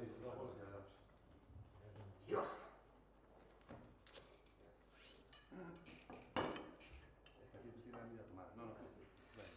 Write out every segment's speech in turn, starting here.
Sí, no, pues ya. Dios! Es que aquí tú tienes la vida tomada. No, no. Ven.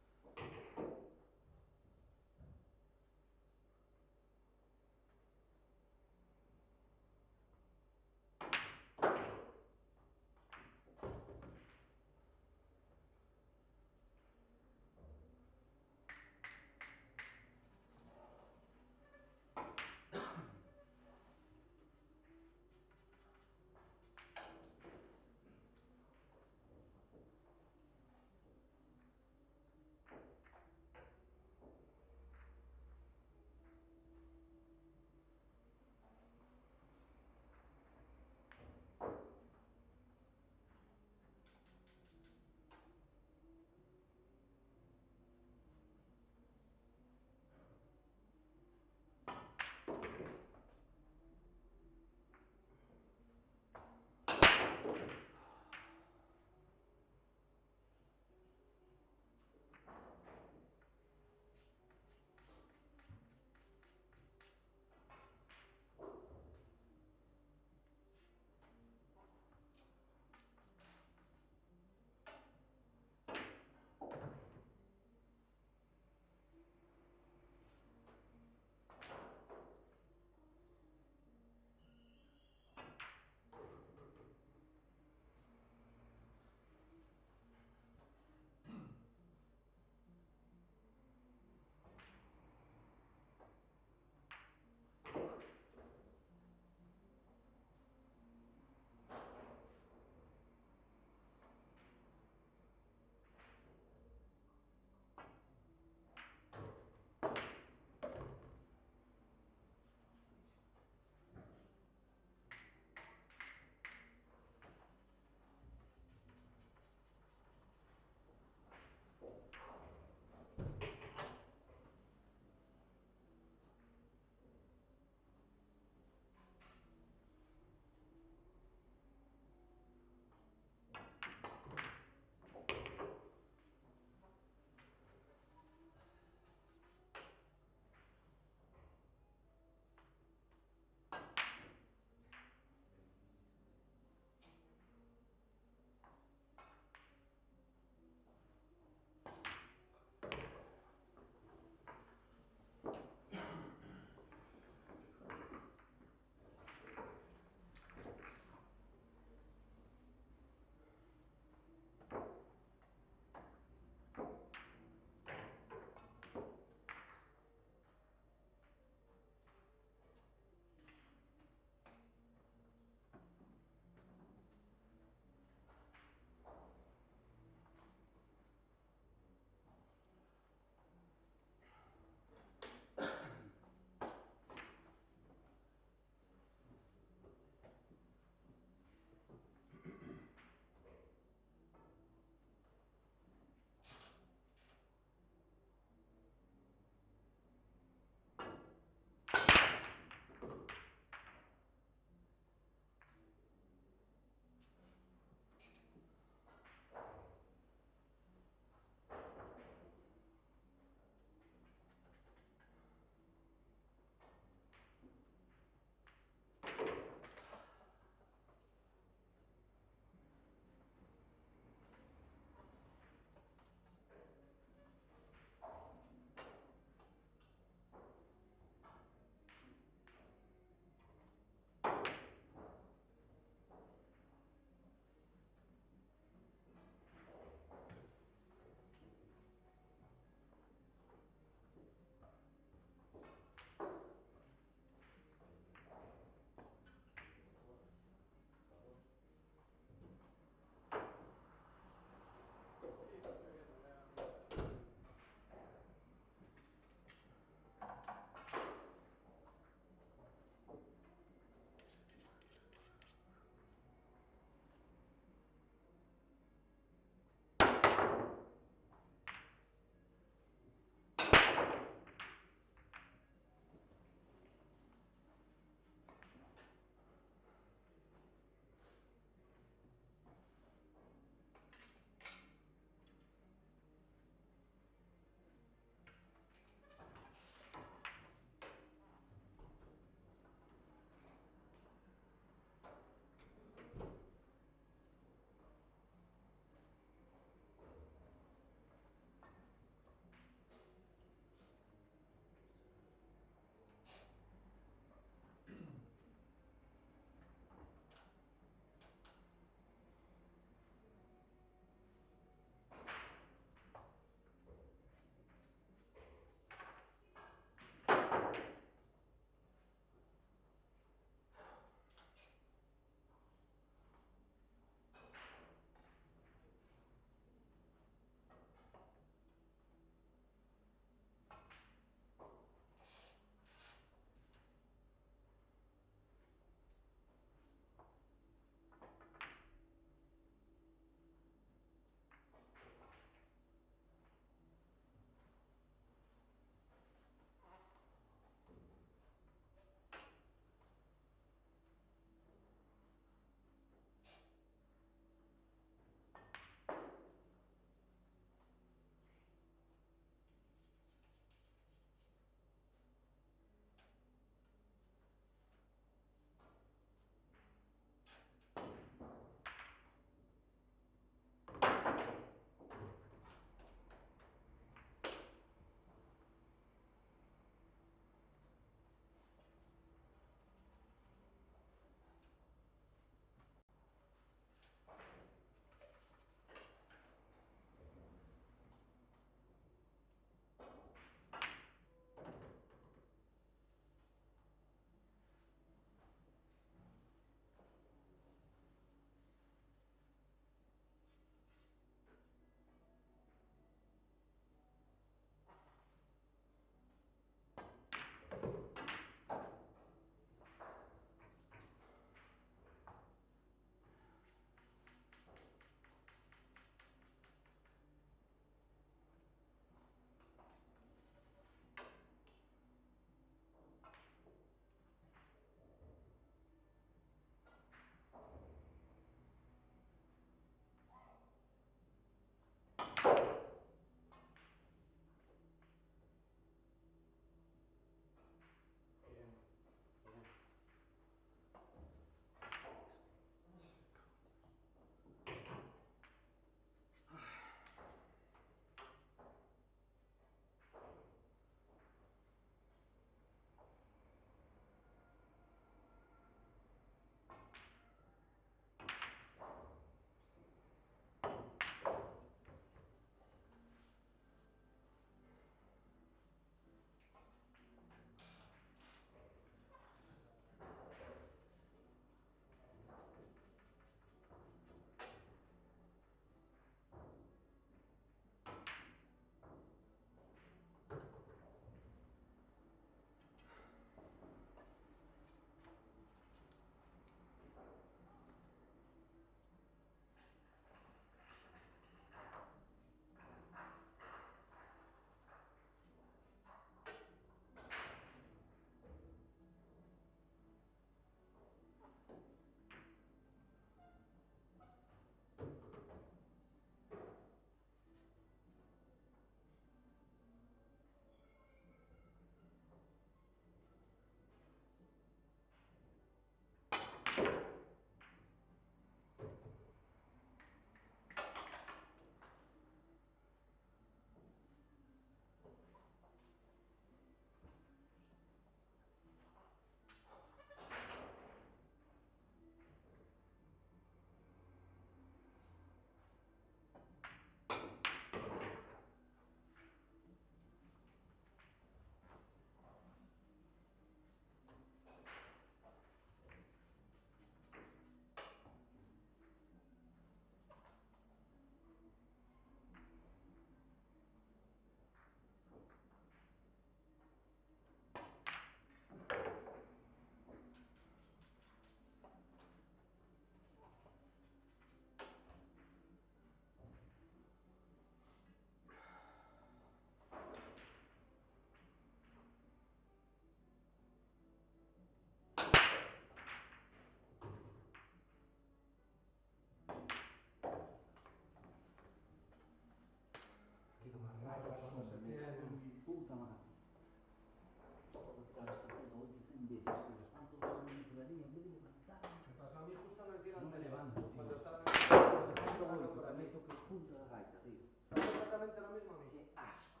exactamente lo mismo a mí. Qué asco.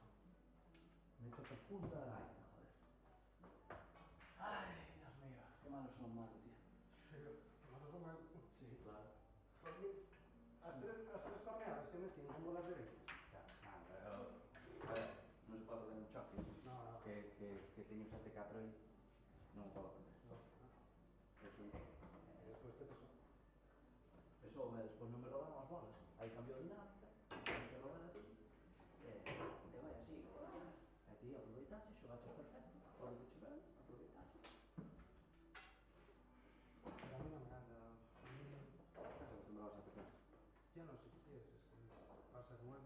Me toca punta de gaita, joder. Ay, Dios mío. Qué malos son, Marco, tío. Sí, malos son mal. Sí, claro. Oye, as tres corneadas que metín con bolas directas. Ya, pero... A ver, non se pode fazer un choque. No, no. Que teño 7-4 aí. Non podo fazer. No. Eso, E despois te pasou. eso, despois non me rodaron as bolas. Aí cambiou a dinámica, non te rodar a ti. E vai así, e ti aproveitaste, xogaches perfecto. Todo o que che ven, aproveitaste. Pero a mí non me anda. A mí, Estás acostumbrado a pecar. ya no sé qué tienes, es que va a ser 9,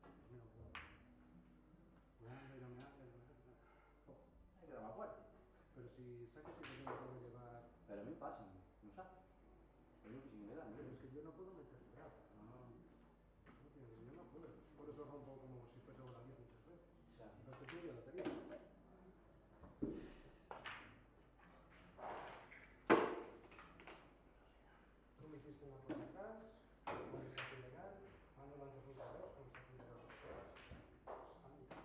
pues mira, bueno. Me anda y no me anda y no me anda. Hai que dar má fuerte. Pero si saques y que yo no puedo llevar. Pero a mí pásame, non sabe? Eu non fixen nada, Pero non. es que yo no puedo meter braza. Ah, No entiendo, yo no puedo. Por eso rompo como si fuese bola 10 muchas veces. xa. Entonces medio lotería. Tú me hiciste una por detrás, con el saque ilegal, Manuel antes me hizo dos con el saque ilegal por detrás. Espanto.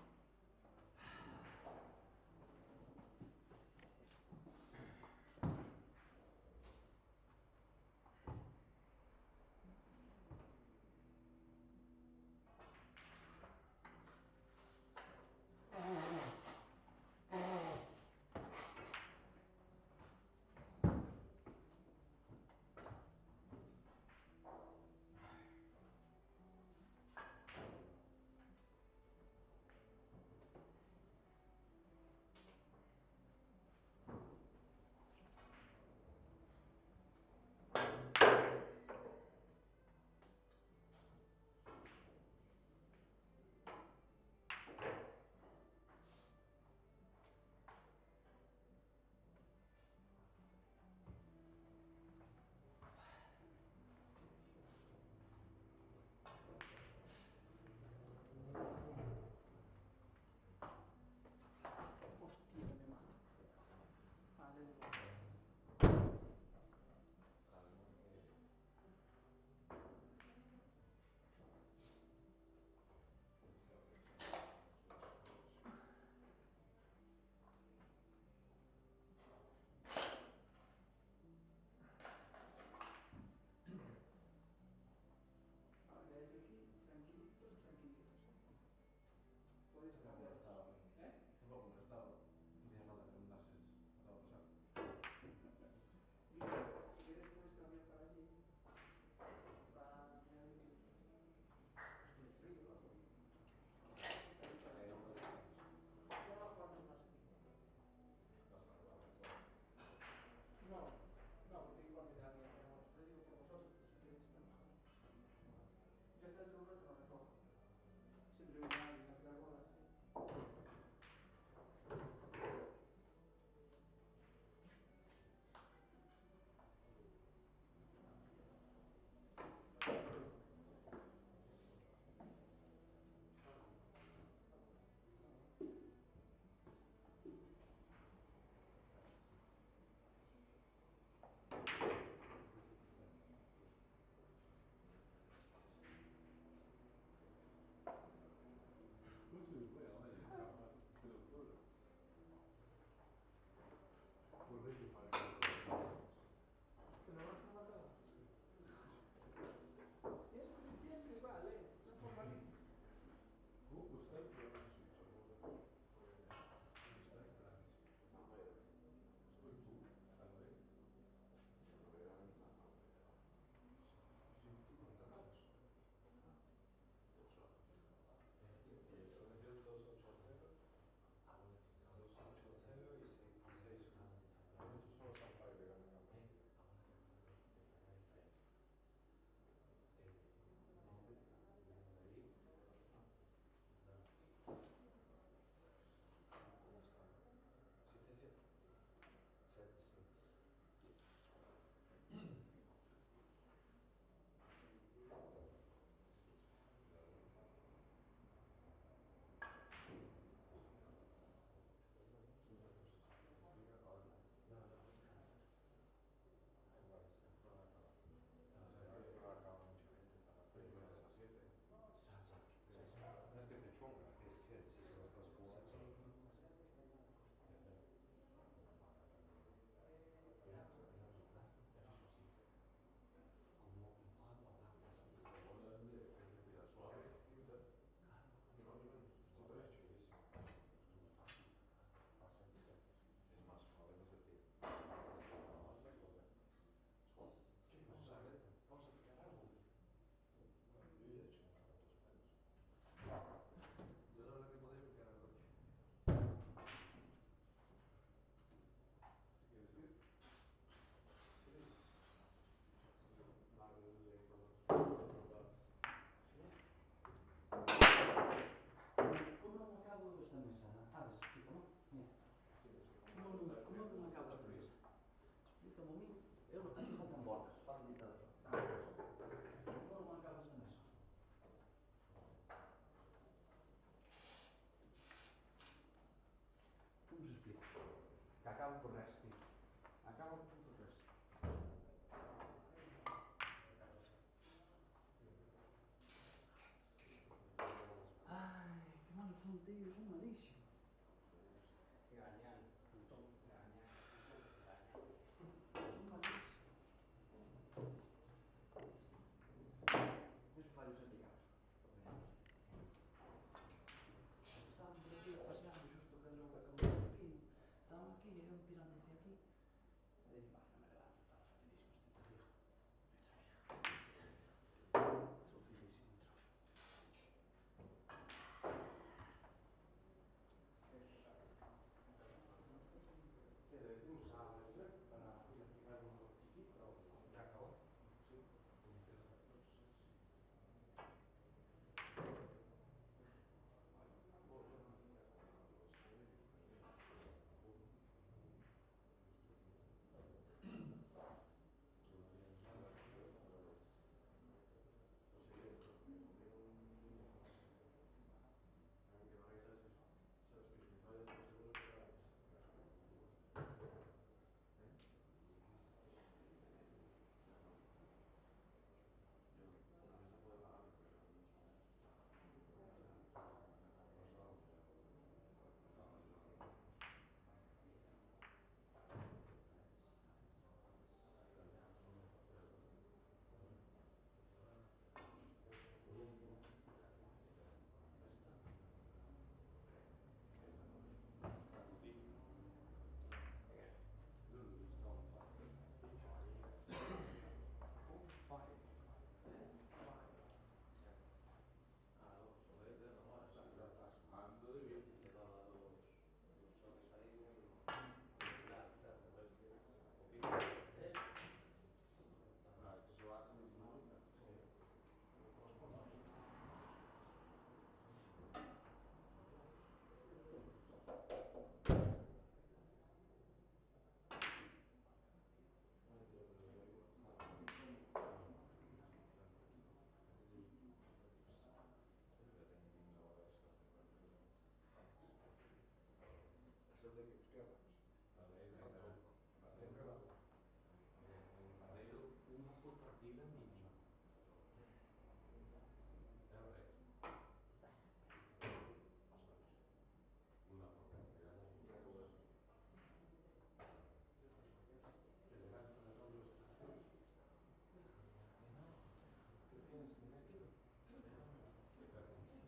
tío, son malísimos. Gañán, putón, gañán, putón, gañán. Son malísimos. Eso fai o sete caso. Estábamos por aquí paseando, xusto que logo acabou o pepino. Estaban aquí, e eu tirando hacia aquí. E dixen, vai, non me levanto, estaba facilísimo este trafijo. Facilísimo un trafijo. Le decimos a Alfred para ir a picar un cortiquito, ya acabó. Sí, como empieza a las 2. Lulu is on fire. On fire. On fire. Claro, joder, no mola, Ya, sí. ya está sumando y bien. Llevaba los choques ahí muy, muy claros, claro. Entonces, o pico de este, No, esto se va con dinámica. sí. Ay, creo que lo veo igual. Creo que tengo bien grabado eso, no tengo el teléfono. ¿Eso de qué? Esquerra? Barreiro, Tampouco. Dentro da boca. en Barreiro, unha por partida mínima. É o reto. Más o menos. Una por partida ya Una mismo. por dos. Que le dan con el rollo de extracción. Que no, tú tienes derecho. ¿Qué permiso?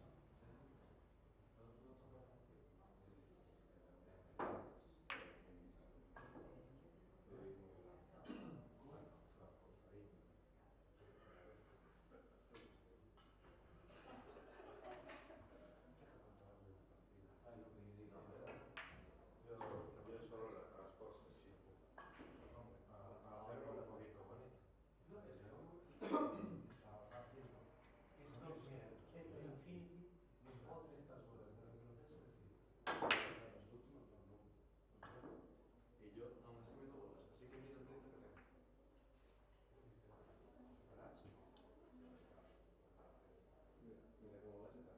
Solo puedo tocar contigo. De ahí muy grande. Bueno, forzadito. Deja controlarle la partida. ¿Sabes lo que yo digo? No, yo solo las cosas, sí. Hombre, Para ahora hacerlo con un la poquito fotito bonito. No, es que como estaba fácil. Es que No, no, mira, estos este primeros. Infinity bota estas horas de retroceso de flipa. Los últimos no. Y yo aún así me doy bolas. Así que mira el crédito que tengo. ¿Verás? Mira, mira cómo va ese tal.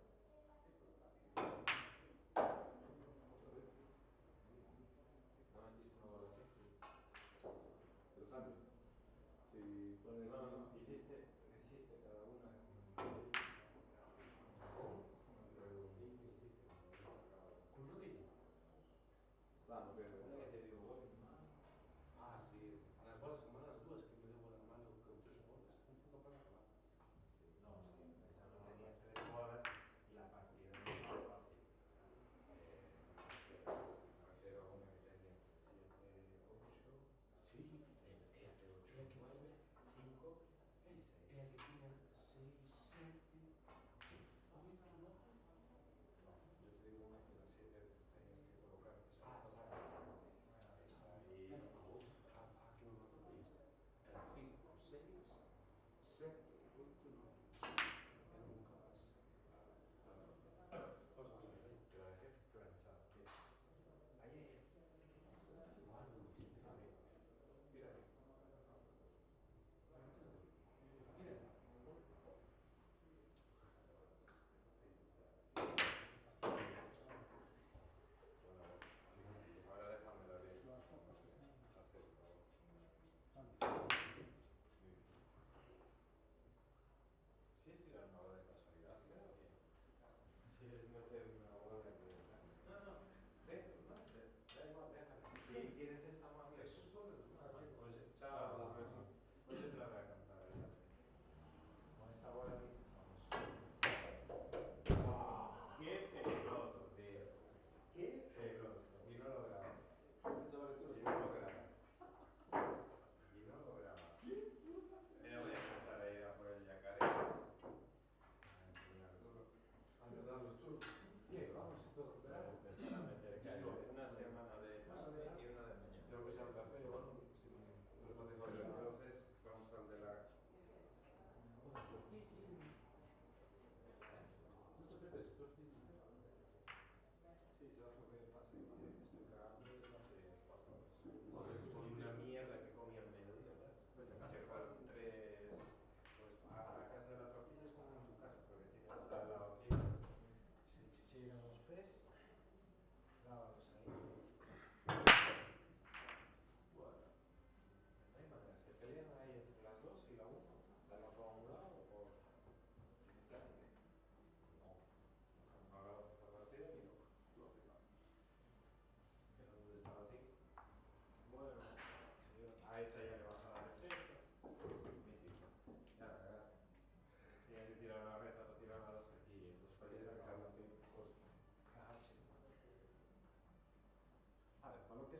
Otra vez. No metiste una bola así. Te lo cambio. Si pones No, no, mi... hiciste cada una con con redondillo, hiciste con rodillo acabado. Con rodillo. Estábamos viendo Espera igual. que te digo, bola en mano. Ah, sí. A las bolas en mano, las dudas que me dio bola en mano con 3 bolas. Un fondo para acabar. Sí, no, sí, esa no tenías 3 bolas y la partida no estaba fácil. Me refiero a una que tenías 7, 8, Sí. 7, 8, É que 9, 5 y 6. é a que tiña 6, 7, 8, 9. No, yo te digo una que las 7 tenías que colocarte solo Ah, para esa y Pero a outra, a que me matou foi esta. Era 5, 6, 7, 8, 9. E non nunca máis. Pois non se ve. te iba a decir planchada, tío. Ahí, ahí, ahí. Guarda, Luis, mira. Ahí. Tira aquí. Mira. Bueno, a ver. Ahora déjamela bien. Las copas Hacer el favor. están. Sí.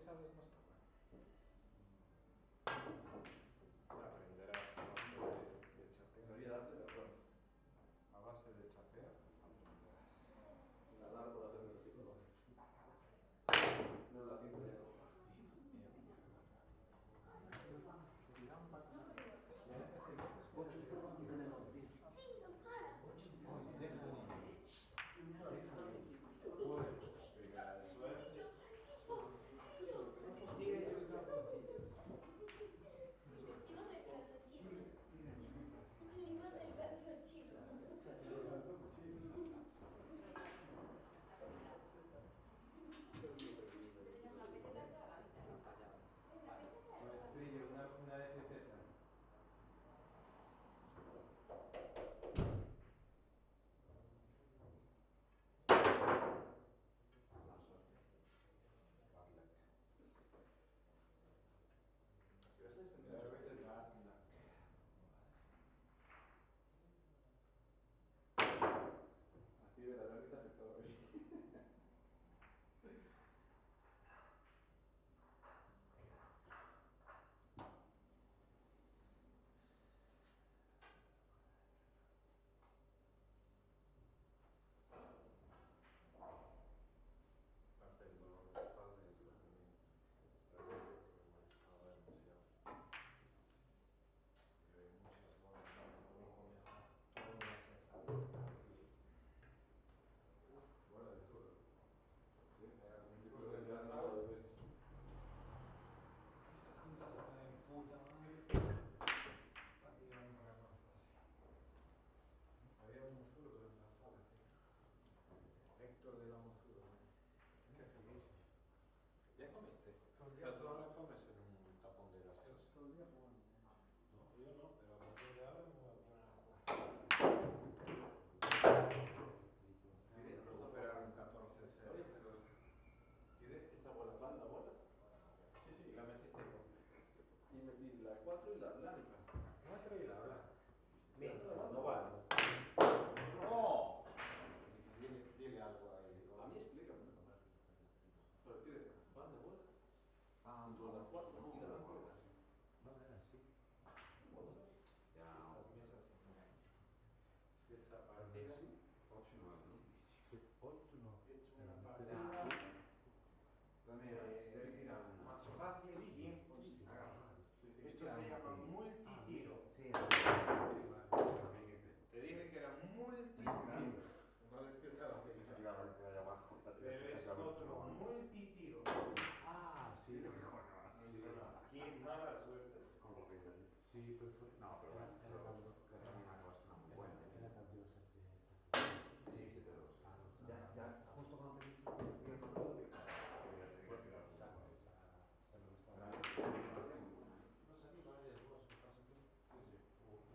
sabes no está mal. Aprenderás a base de chapear. Debería darte de acuerdo. A base de chapear aprenderás. Ganar por hacerme los psicólogos. No la 5 ya no. Primera de suerte. ¿Qué suerte? No son Tire tus calzoncillos. suerte. Iba del calzoncillo. Tira el Iba del calzoncillo. Pues Trillo, una de peseta. Buena suerte. Bad luck. Si vas a defender muchas veces, Bad luck. a ti verdaderamente te ha afectado a mí. Parte del dolor de espalda es lo que a mí es lo único que me molestaba demasiado. Y hay muchas bolas, no comienza todo hacia salir. Buena de suelo. Sí, Era al un principio suelo del día engrasado. sábado de esto. Y la cinta se va de puta madre para tirar un ramazo así. Había un zurdo en la sala, tío. Héctor de la Mozudo, qué feliz. ¿Ya comiste? Todo el día Pero tú jugando. ahora comes en un tapón de gaseosa. Todo el día jugando. No, yo no, pero a partir de ahora me voy a poner a jugar. Tiene Tengo que esa superar bola. un 14-0. ¿Oíste cosa? Tiene esa bola blanda bola. Sí, sí, la metiste vos. Y metí la 4 y la blanca. 4 y la blanca. Ya Mira, no la mando. no vale. No, no. ¡No! Dile algo ahí. A mí explícame. Pero tiene banda bola. Ah, Junto a la 4 y la blanqueta. no era así. ¿Cómo sabes? Es que estas mesas se engañan. Es que esta partida es 8-9, ¿no? dificilísima. 8-9. Es una partida más fácil y imposible. Sí, sí. Esto se llama multitiro. Sí, Te dije que era multitiro. No es que estaba así. Pero es otro multitiro. Ah, sí, lo mejor Qué mala suerte. Sí, pues fue. No, pero bueno, Era pero tanto. que también una cosa muy buena. Era tanto yo ser de. Sí, 7-2. Ya, justo cuando me dijiste que fui a Ronaldo, dije, Ya tenía que tirar un exacto, poco. esa me Pero gustaba. una partida muy buena. No salí varias vos, ¿qué pasa tú? Sí, sí.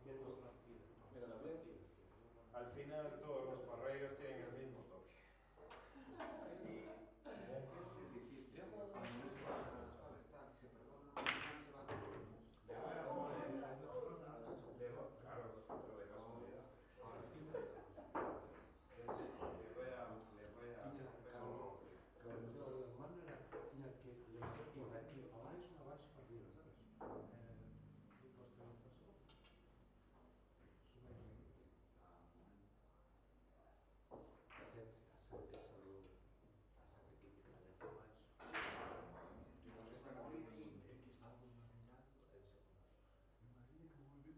Bien dos partidas. Mira, la Dos bien. partidas, que yo no- Al final todos los parreiros tienen el mismo toque. Es difícil, Yo pero no cuando no sé se si sabe, está- ¿sabes? Tal, se perdona, no se va a hacer mucho. Le voy a poner, claro, es otro de casualidad. Le voy a romper el rostro. Lo malo era tinha que ir daqui para abaixo, abaixo para arriba, sabes? Grupos pelotosos. Sube Ah, un momento. a sete típica leche abaixo. Yo no sé si memoria y... É que estábamos máis mirando e dixemos, María, que movimento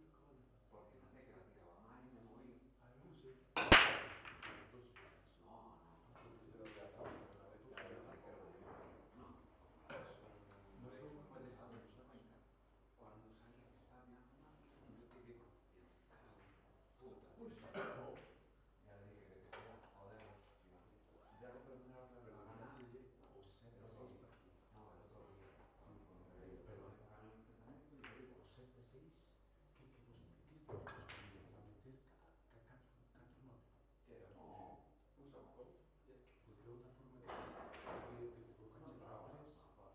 acaba de facer. ¿Por qué no te que la tiraba? Ay, me morí. Ah, eu non sei. No, no. Pero ya sabes que una vez que hay un ligero movimiento, No. es un No break. foi un Pues cuando sabes cuenta. Cuando salía que estaba mirando mal, hizo un minuto y pico. Y yo, cago en la puta. Uy, Ya le dije que te quería joder los tíos. ya le perdonaron a Ganache o 7-6 para aquí. No, el otro día. Pero Ganó el enfrentamiento y le digo, o 7-6 que vos expliquiste que vos querían para meter ca 4-9. ¿Qué era? no. Usa un call. Yes. Porque é outra forma que te No colocache para entraba, 3. no entraba.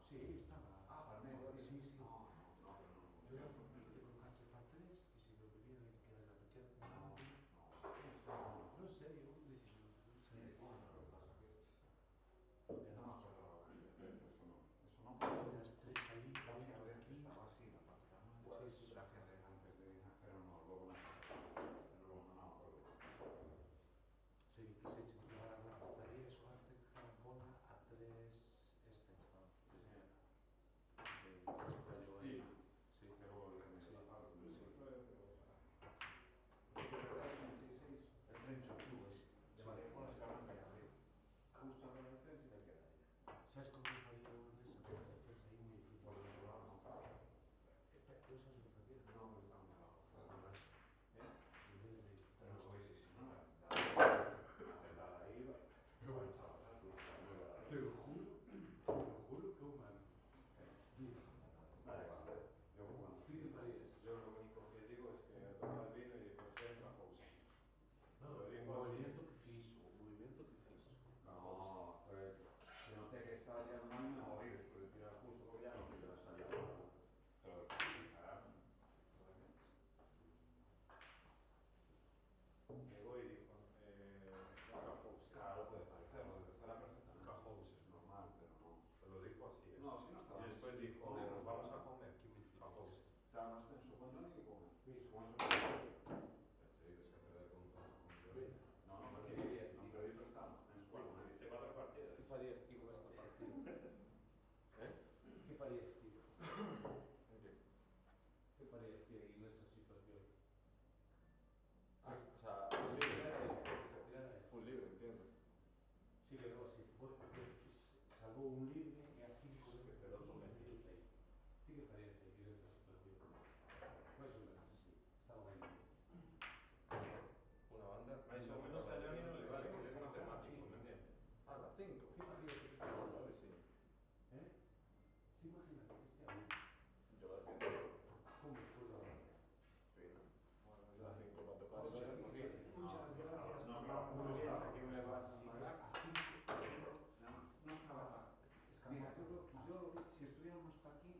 Sí, estaba. Ah, para el medio. Sí, sí. No, no, no, pero no. E outra forma que te colocache para 3, dice lo que viene que era la pechera con Levou un libre e a 5 de Pero tome aquí. meteu 6. Ti que farías aquí nesta situación? Máis ou menos así. Estaba ben libre. Una banda. Mais ou menos a Johnny non le vale, que ele é matemático, me entiende? Ah, la 5. Ti imagínate que este Ah, a la 1. 9, sí. Ti imagínate que este a 1. Yo la defiendo. Como foi a 1? Fina. Bueno, La 5 para tocar O y sea, no que tiene. muchas no gracias estaba, no por la estaba, hamburguesa no que me estaba. vas a pagar. A 5. No estaba. Mira, si estuviéramos para aquí,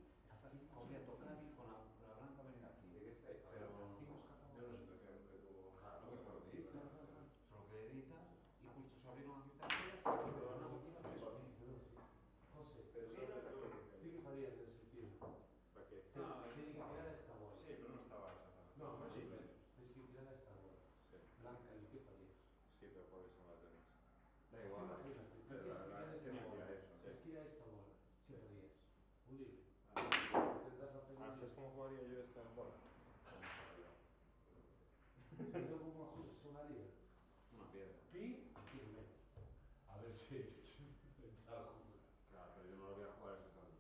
podría tocar y con la blanca venir aquí. ¿De qué estáis Pero hablando? aquí nos escapamos. Yo no sé qué tuvo. Claro, que fue lo que hizo. Solo que editas y justo se abrieron aquí estas cosas y quedó la narrativa que eso. José, Pero ti sobre tú lo que que farías nesse tiro? ¿Para qué? Tiene que tirar esta bola. Sí, pero no estaba exactamente. No, máis Sí. ou menos. Tens que tirar esta bola. Sí. Blanca, e que farías? Sí, pero ¿cuáles son las demás? Da Ti igual. imagínate, ti Pero tens que tirar esta tenía que ir bola. a eso. Tens que ir a esta bola. Que farías? Un libre. Ah, Intentas facer un ¿sabes libre. cómo jugaría yo esta bola? Como jugaría. Sabes como sonaría? Una piedra. Pi, aquí en medio. A ver si está a jugar. Claro, pero yo no lo voy a jugar eso tanto.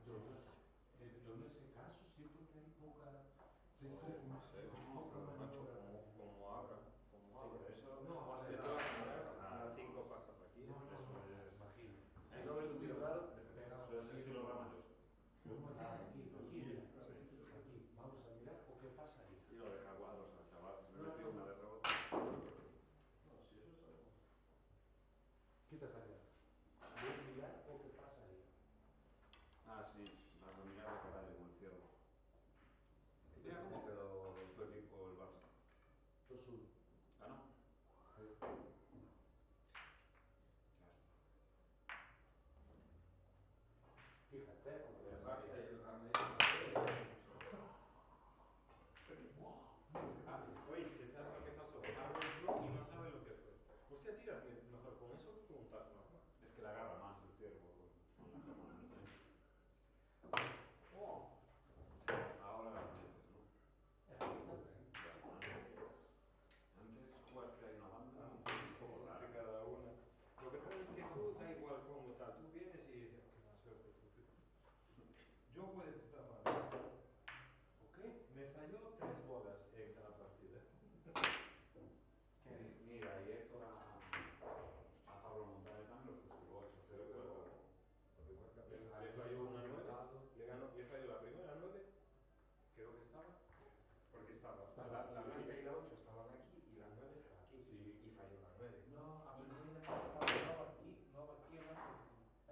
Yo en ese caso sí, porque hay poca... No sé, no, pero macho, como abra. Como Sí, abra. pero eso No, va a a ser ver, A 5 pasa por aquí. No, Eso es. imagina. Si no ves un tiro claro, Pega Eso es estilo Ramallos. aquí, mira. Aquí, vamos a mirar o qué pasaría. Y lo deja cuadros al chaval. Le No, metí no. una de rebote. No, si eso está bien. ¿Qué te parece? Voy a mirar o qué pasaría. Ah, sí, vas a mirar de caballo como el ciervo. Mira cómo quedó tu equipo, el Barça. 2-1. ¿Ganó? Fíjate, porque El Barça y el Real Ah, oíste, ¿sabes lo que pasó? Algo entró y no sabe lo que fue. Hostia, tira mejor con eso que con un taco normal. Es que le agarra más el ciervo con la cámara. Oh. Ahora las metes, ¿no? Antes jugaste ahí una banda un poco rara. Cada una. Lo que pasa es que tú da igual como tal. Tú vienes y dices, oh, qué mala suerte. Yo jugué de puta madre. ¿Ok? Me falló 3 bolas en cada partida. Mira, y Héctor a Pablo Montaner también lo fusiló eso, se recuerda, ¿no? Le falló una 9, le falló la primera 9, creo que estaba, porque estaba la blanca y la 8 estaban aquí y la 9 estaba aquí, Sí. y falló la 9. No, a primera estaba no aquí en la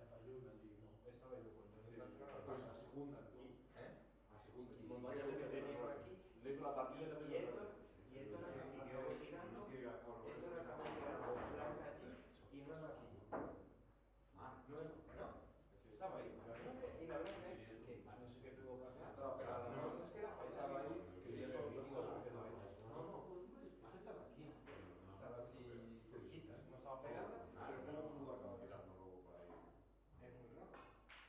falló una allí, no. Estaba yo con Sí, Johnny. sí. Pues a segunda, tú. A segunda, Y Montaña creo le que hizo tenía por una aquí. le hizo la partida y le Y hizo Héctor, acabó tirando, Héctor acabó tirando blanca allí y 9 aquí. Ah, no, estaba ahí, la 9 y la blanca ahí. ¿Qué? A no sé qué pudo pasar. Estaba pegada, No, ¿no? es que era Estaba ahí. que Sí, yo eso vi lo todo lo digo. que quedó ahí. No, esta estaba aquí. Estaba así cerquita, no estaba pegada, pero cómo pudo acabar tirando luego por ahí. Es muy raro,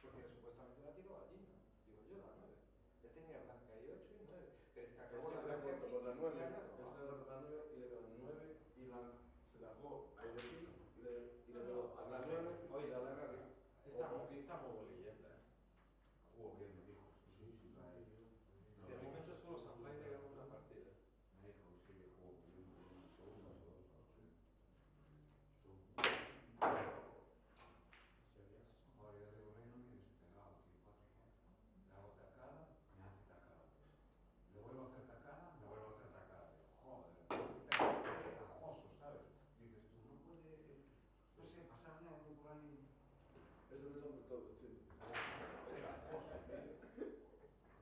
porque supuestamente la tiró allí, ¿no? Digo yo, la 9. Él tenía blanca y 8 y 9, pero es que Él acabó se la quedó blanca aquí con la 9, y la él 9 se abajo. quedó con la 9 y le quedó 9 y blanca. Se la jugó ahí de aquí y le quedó a la 9 y la blanca arriba. Estamos leyenda, ¿eh? Jugó bien, me dijo. Sí, sí, Ahí. sí. Es que de momento solo Samplay le ganó una partida. Me dijo, sí, jugó muy bien, segundo. Joder, de Riborrey no me despegado, tío, 4-4. Le hago tacada, me hace tacada. Le vuelvo a hacer tacada, me vuelvo a hacer tacada. Digo, joder, qué pegajoso, ¿sabes? Dices tú, no puede, no sé, pasar de algo por ahí. Ese me son de todos, sí. Pegajoso, tío.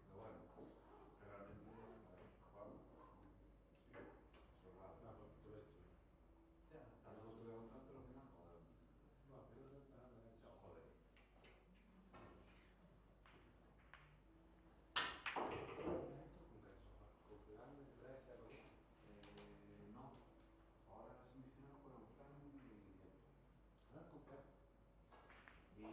Pero bueno, realmente, Juan, sí, eso es raro. No, tú lo he hecho. Ya, tampoco te voy a contar, pero al final, joder. No, pero no es nada, O sea, joder. ¿Con qué eso? Portugal me trae ese algo. No. Ahora en la semifinal juegan Fran y Héctor. Ah, con qué? Y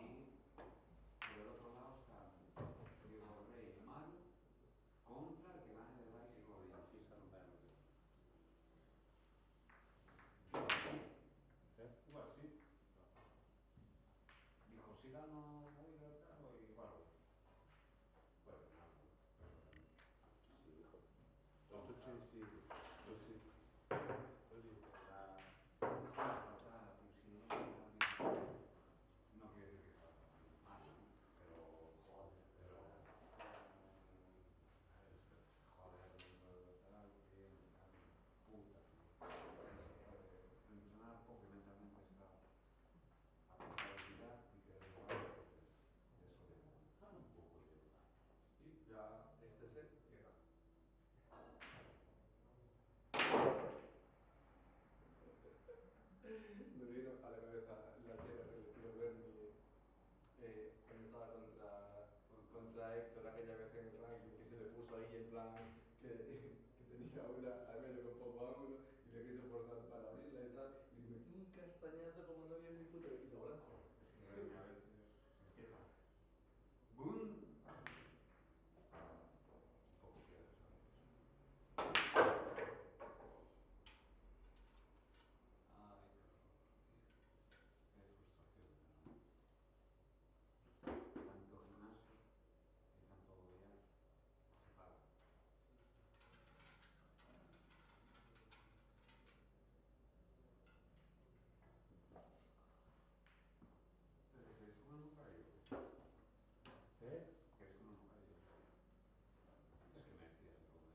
sí, pues sí. Pues sí. Claro, pues si no quiere decir que sea mal, ¿no? Pero, joder, joder, tal, bien, tal, puta, tío. Entrenar poco y mentalmente está a pensar en tirar y querer jugar, entonces eso de un poco y de Y ya este set llega. Me vino a la cabeza la piedra que le tiró Bernie cuando estaba contra Héctor aquella vez en el ranking, que se le puso ahí en plan que tenía una al medio con poco ángulo y le quiso forzar para abrirla y tal, y le metió un castañazo como no había ni puta y la bola entró. es que Bernie a veces empieza boom, un poco piedras a veces. Ay, qué horror, tío. Qué frustración me da, ¿no? Tanto gimnasio y tanto billar se para. Entonces, ¿qué quieres comer un bocadillo? ¿Eh? ¿Quieres comer un bocadillo? Antes que me decías de comer.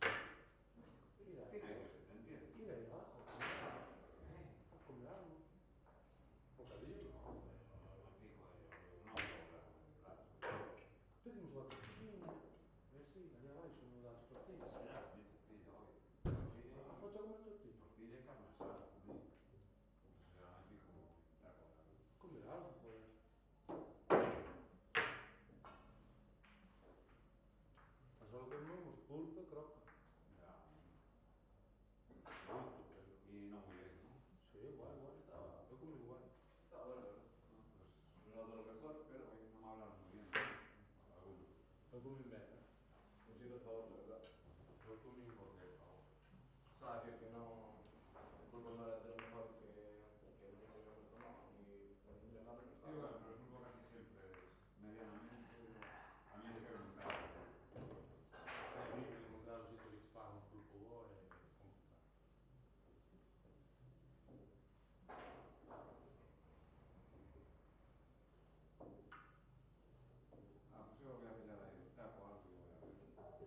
Ir a, Tiene que se te entiende. ir ahí abajo, ¿Eh? a comer algo. Bocadillo. No, joder, me pico yo no voy a volver a comer mi plato. Pedimos unha tortilla. Sí, allá abaixo, no das tortillas. Sí, ya comí tortilla hoy. Tortilla A y, focha comer tortilla. tortilla y carne asada comí. Entonces ya me pico taco otra vez. Comer algo, joder. A só comemos pulpo e croca. Ya, Moito, pero... y no muy bien, ¿no? Sí, guai, guai. Estaba, Eu comi guai. estaba bueno, la verdad. No, pues No de lo mejor, pero hoy no me hablaron muy bien, ¿no? Algunos. Eu comi ben, nos hizo el favor, la verdad. Eu comi porque, por favor. O sea, decir que no, el pulpo no era de lo mejor que nunca habíamos tomado, ni de malo, pero Sí, estaba bueno, bueno. pero el pulpo casi siempre es medianamente. A mí es que no me encanta. É difícil encontrar os sitios que te fagan un pulpo bo, é complicado. Ah, pues yo voy a pillar ahí un taco o algo y voy a ver. A eso.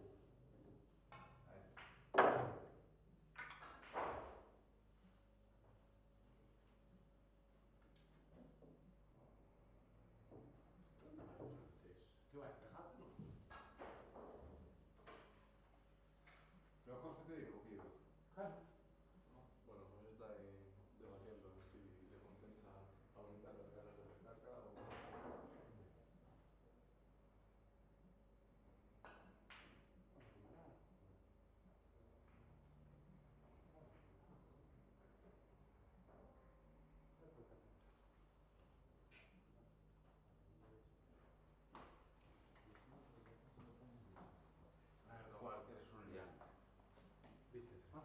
Onde vai o francés? Que vai pegado, non? Pero consta que dijo que iba. Claro. Bueno, pues está ahí debatiendo a ver si le compensa aumentar las ganas de hacer caca o... Vamos a comer algo. Vai por cá. Igual que eres un liante. Viste? Ah.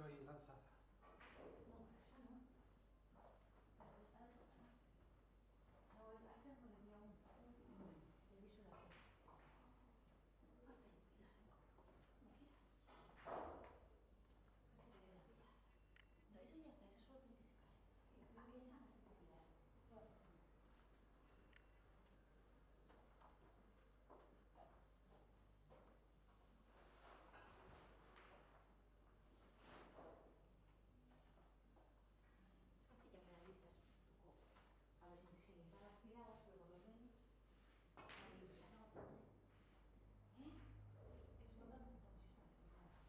hecho y lanzada. No, esa no. Pero esta vez está. No, a esa no le di aún. Le di solo aquí. Ven, y la saco. ¿No quieras? Pues se queda pillar. No, eso ya está, eso solo tiene que secar. Aquí está más de pillar. Bueno. Es que así ya quedan listas un poco. A ver si están aspiradas, pero por lo menos están limpias. ¿Eh? Eso no dan punto si están aspiradas.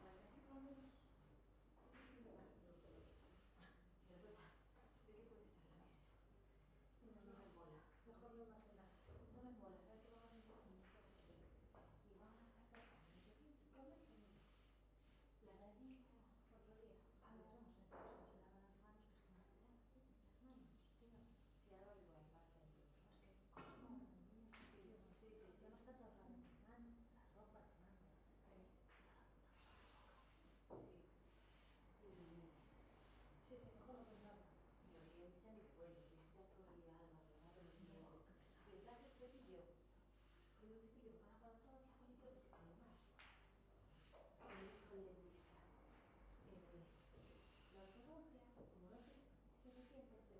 Las de así por lo menos sí que suelen llevar el producto de esta. De verdad, de que puede estar en la mesa. No, no me mola. Mejor no mantenerlas. No me mola, ¿sabes que van a sentir como un poco de... Y van a estar cercanas. Yo pienso, igualmente, mira. La de allí, otro día. Ah, no, no sé, pero si se lavan las manos, que es que no me lavan las manos. Tío. Sí, ahora lo igual, va a ser yo. No, es que como no, sí, sí, sí, sí. Además está todo el rato quemando, la ropa quemando. Sí. Y... Sí, sí, mejor no pensarlo. Y los dientes ya ni te cuento, tienes que estar todo el día Alba, lavando los dientes. Y detrás del cepillo, hay un cepillo que para todo, tía, coño, quiero que se quede más. Que me dijo el dentista. La ortodoncia, como no te cepillas los dientes, te